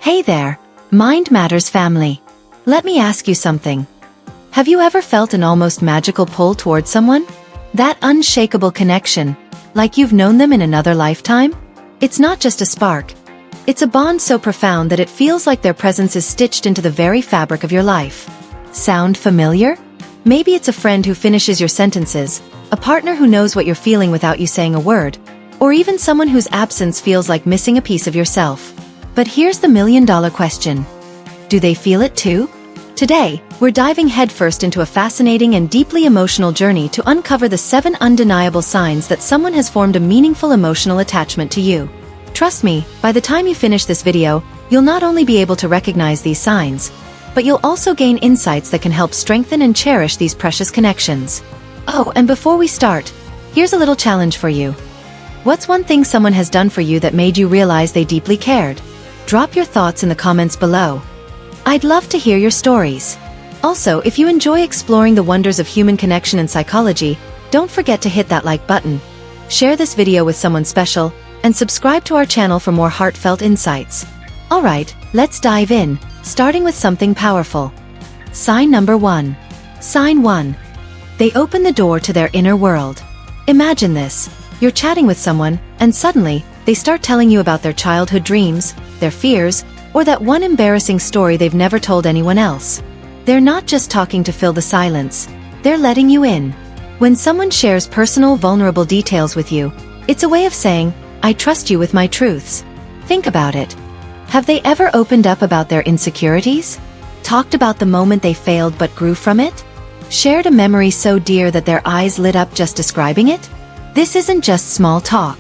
Hey there, Mind Matters family. Let me ask you something. Have you ever felt an almost magical pull towards someone? That unshakable connection, like you've known them in another lifetime? It's not just a spark. It's a bond so profound that it feels like their presence is stitched into the very fabric of your life. Sound familiar? Maybe it's a friend who finishes your sentences, a partner who knows what you're feeling without you saying a word, or even someone whose absence feels like missing a piece of yourself. But here's the million-dollar question. Do they feel it too? Today, we're diving headfirst into a fascinating and deeply emotional journey to uncover the 7 undeniable signs that someone has formed a meaningful emotional attachment to you. Trust me, by the time you finish this video, you'll not only be able to recognize these signs, but you'll also gain insights that can help strengthen and cherish these precious connections. Oh, and before we start, here's a little challenge for you. What's one thing someone has done for you that made you realize they deeply cared? Drop your thoughts in the comments below. I'd love to hear your stories. Also, if you enjoy exploring the wonders of human connection and psychology, don't forget to hit that like button, share this video with someone special, and subscribe to our channel for more heartfelt insights. Alright, let's dive in, starting with something powerful. Sign number 1. Sign 1. They open the door to their inner world. Imagine this. You're chatting with someone, and suddenly, they start telling you about their childhood dreams, their fears, or that one embarrassing story they've never told anyone else. They're not just talking to fill the silence, they're letting you in. When someone shares personal, vulnerable details with you, it's a way of saying, I trust you with my truths. Think about it. Have they ever opened up about their insecurities? Talked about the moment they failed but grew from it? Shared a memory so dear that their eyes lit up just describing it? This isn't just small talk.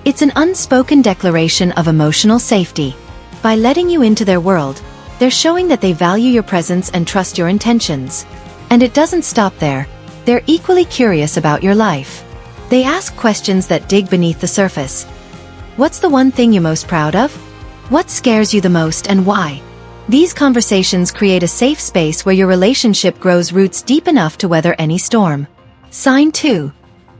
It's an unspoken declaration of emotional safety. By letting you into their world, they're showing that they value your presence and trust your intentions. And it doesn't stop there. They're equally curious about your life. They ask questions that dig beneath the surface. What's the one thing you're most proud of? What scares you the most and why? These conversations create a safe space where your relationship grows roots deep enough to weather any storm. Sign 2.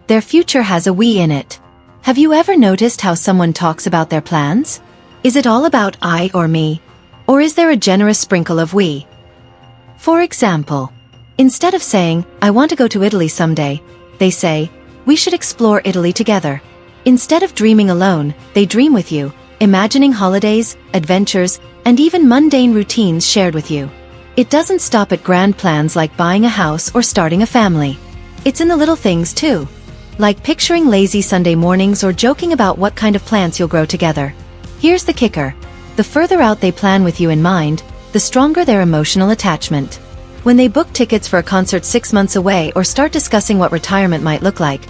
Their future has a we in it. Have you ever noticed how someone talks about their plans? Is it all about I or me? Or is there a generous sprinkle of we? For example, instead of saying, I want to go to Italy someday, they say, we should explore Italy together. Instead of dreaming alone, they dream with you, imagining holidays, adventures, and even mundane routines shared with you. It doesn't stop at grand plans like buying a house or starting a family. It's in the little things too, like picturing lazy Sunday mornings or joking about what kind of plants you'll grow together. Here's the kicker. The further out they plan with you in mind, the stronger their emotional attachment. When they book tickets for a concert 6 months away or start discussing what retirement might look like,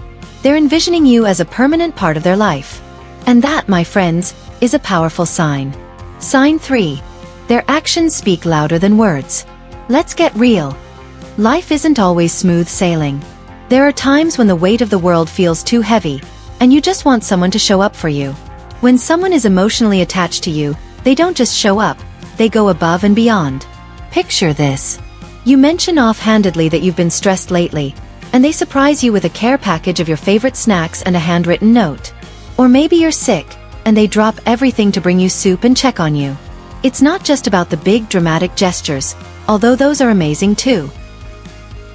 they're envisioning you as a permanent part of their life. And that, my friends, is a powerful sign. Sign 3. Their actions speak louder than words. Let's get real. Life isn't always smooth sailing. There are times when the weight of the world feels too heavy, and you just want someone to show up for you. When someone is emotionally attached to you, they don't just show up, they go above and beyond. Picture this. You mention offhandedly that you've been stressed lately, and they surprise you with a care package of your favorite snacks and a handwritten note. Or maybe you're sick, and they drop everything to bring you soup and check on you. It's not just about the big dramatic gestures, although those are amazing too.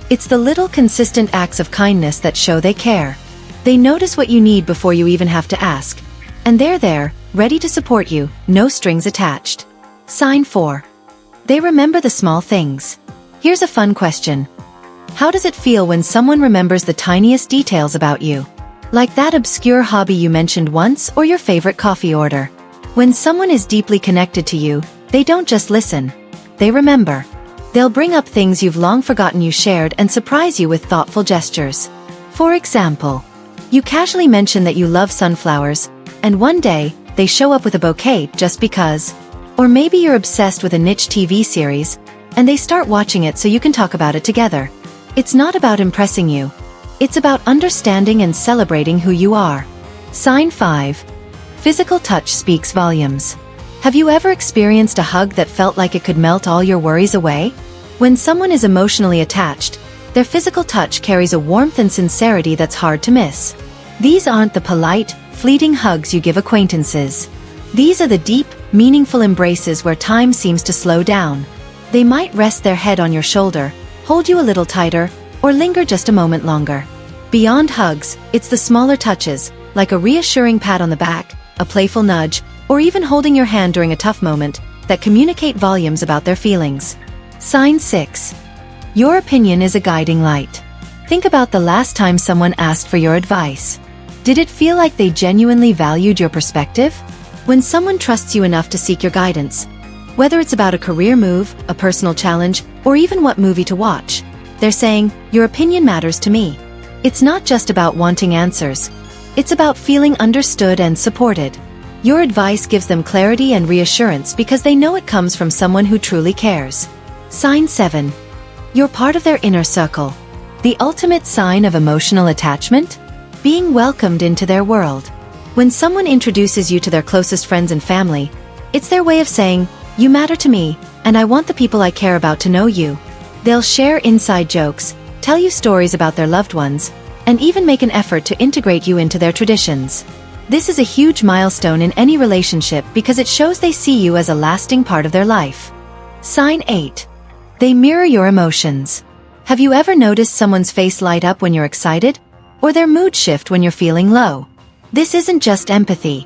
It's the little consistent acts of kindness that show they care. They notice what you need before you even have to ask. And they're there, ready to support you, no strings attached. Sign 4. They remember the small things. Here's a fun question. How does it feel when someone remembers the tiniest details about you? Like that obscure hobby you mentioned once or your favorite coffee order. When someone is deeply connected to you, they don't just listen. They remember. They'll bring up things you've long forgotten you shared and surprise you with thoughtful gestures. For example, you casually mention that you love sunflowers, and one day, they show up with a bouquet just because. Or maybe you're obsessed with a niche TV series, and they start watching it so you can talk about it together. It's not about impressing you. It's about understanding and celebrating who you are. Sign 5. Physical touch speaks volumes. Have you ever experienced a hug that felt like it could melt all your worries away? When someone is emotionally attached, their physical touch carries a warmth and sincerity that's hard to miss. These aren't the polite, fleeting hugs you give acquaintances. These are the deep, meaningful embraces where time seems to slow down. They might rest their head on your shoulder, hold you a little tighter, or linger just a moment longer. Beyond hugs, it's the smaller touches, like a reassuring pat on the back, a playful nudge, or even holding your hand during a tough moment, that communicate volumes about their feelings. Sign 6. Your opinion is a guiding light. Think about the last time someone asked for your advice. Did it feel like they genuinely valued your perspective? When someone trusts you enough to seek your guidance, whether it's about a career move, a personal challenge, or even what movie to watch, they're saying, "Your opinion matters to me." It's not just about wanting answers. It's about feeling understood and supported. Your advice gives them clarity and reassurance because they know it comes from someone who truly cares. Sign 7. You're part of their inner circle. The ultimate sign of emotional attachment? Being welcomed into their world. When someone introduces you to their closest friends and family, it's their way of saying, "You matter to me, and I want the people I care about to know you." They'll share inside jokes, tell you stories about their loved ones, and even make an effort to integrate you into their traditions. This is a huge milestone in any relationship because it shows they see you as a lasting part of their life. Sign 8. They mirror your emotions. Have you ever noticed someone's face light up when you're excited? Or their mood shift when you're feeling low? This isn't just empathy.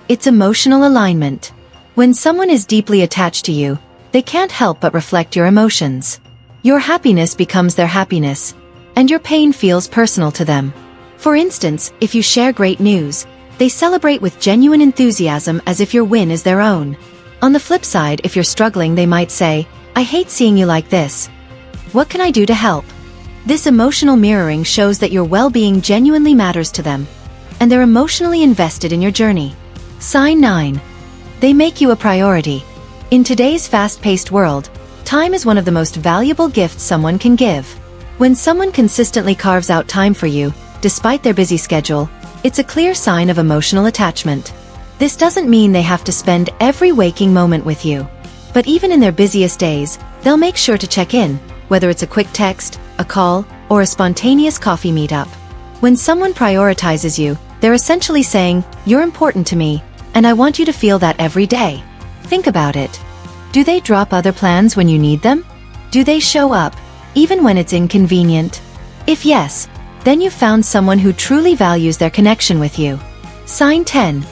It's emotional alignment. When someone is deeply attached to you, they can't help but reflect your emotions. Your happiness becomes their happiness, and your pain feels personal to them. For instance, if you share great news, they celebrate with genuine enthusiasm as if your win is their own. On the flip side, if you're struggling, they might say, "I hate seeing you like this. What can I do to help?" This emotional mirroring shows that your well-being genuinely matters to them, and they're emotionally invested in your journey. Sign 9. They make you a priority. In today's fast-paced world, time is one of the most valuable gifts someone can give. When someone consistently carves out time for you, despite their busy schedule, it's a clear sign of emotional attachment. This doesn't mean they have to spend every waking moment with you. But even in their busiest days, they'll make sure to check in, whether it's a quick text, a call, or a spontaneous coffee meetup. When someone prioritizes you, they're essentially saying, "You're important to me, and I want you to feel that every day." Think about it. Do they drop other plans when you need them? Do they show up, even when it's inconvenient? If yes, then you've found someone who truly values their connection with you. Sign 10.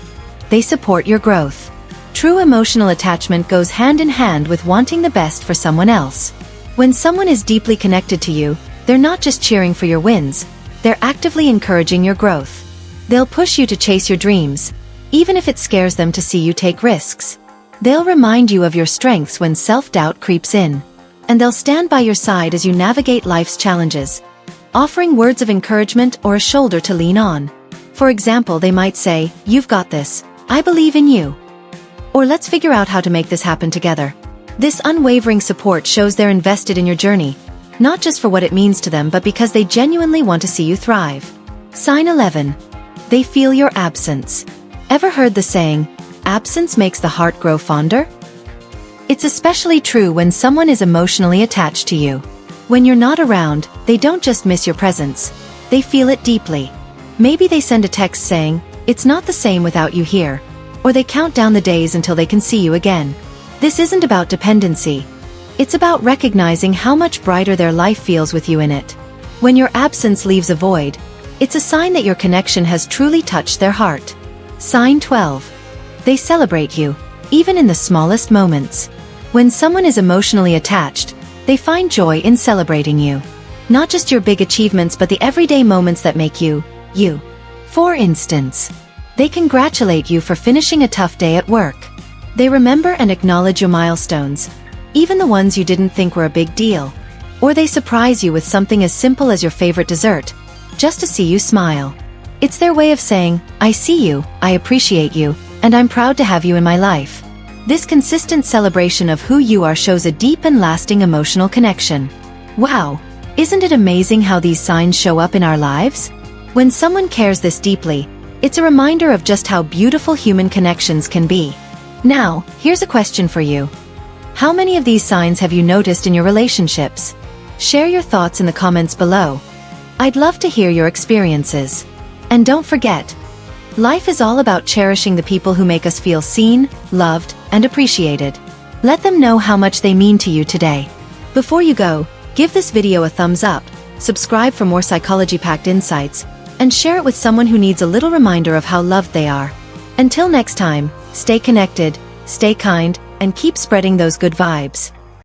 They support your growth. True emotional attachment goes hand in hand with wanting the best for someone else. When someone is deeply connected to you, they're not just cheering for your wins, they're actively encouraging your growth. They'll push you to chase your dreams, even if it scares them to see you take risks. They'll remind you of your strengths when self-doubt creeps in. And they'll stand by your side as you navigate life's challenges, offering words of encouragement or a shoulder to lean on. For example, they might say, "You've got this. I believe in you." Or "Let's figure out how to make this happen together." This unwavering support shows they're invested in your journey, not just for what it means to them but because they genuinely want to see you thrive. Sign 11. They feel your absence. Ever heard the saying, "Absence makes the heart grow fonder"? It's especially true when someone is emotionally attached to you. When you're not around, they don't just miss your presence, they feel it deeply. Maybe they send a text saying, "It's not the same without you here," or they count down the days until they can see you again. This isn't about dependency. It's about recognizing how much brighter their life feels with you in it. When your absence leaves a void, it's a sign that your connection has truly touched their heart. Sign 12. They celebrate you, even in the smallest moments. When someone is emotionally attached, they find joy in celebrating you. Not just your big achievements but the everyday moments that make you, you. For instance, they congratulate you for finishing a tough day at work. They remember and acknowledge your milestones, even the ones you didn't think were a big deal. Or they surprise you with something as simple as your favorite dessert, just to see you smile. It's their way of saying, "I see you, I appreciate you, and I'm proud to have you in my life." This consistent celebration of who you are shows a deep and lasting emotional connection. Wow, isn't it amazing how these signs show up in our lives? When someone cares this deeply, it's a reminder of just how beautiful human connections can be. Now, here's a question for you. How many of these signs have you noticed in your relationships? Share your thoughts in the comments below. I'd love to hear your experiences. And don't forget, Life is all about cherishing the people who make us feel seen, loved, and appreciated. Let them know how much they mean to you today. Before you go, give this video a thumbs up, subscribe for more psychology-packed insights, and share it with someone who needs a little reminder of how loved they are. Until next time, stay connected, stay kind, and keep spreading those good vibes.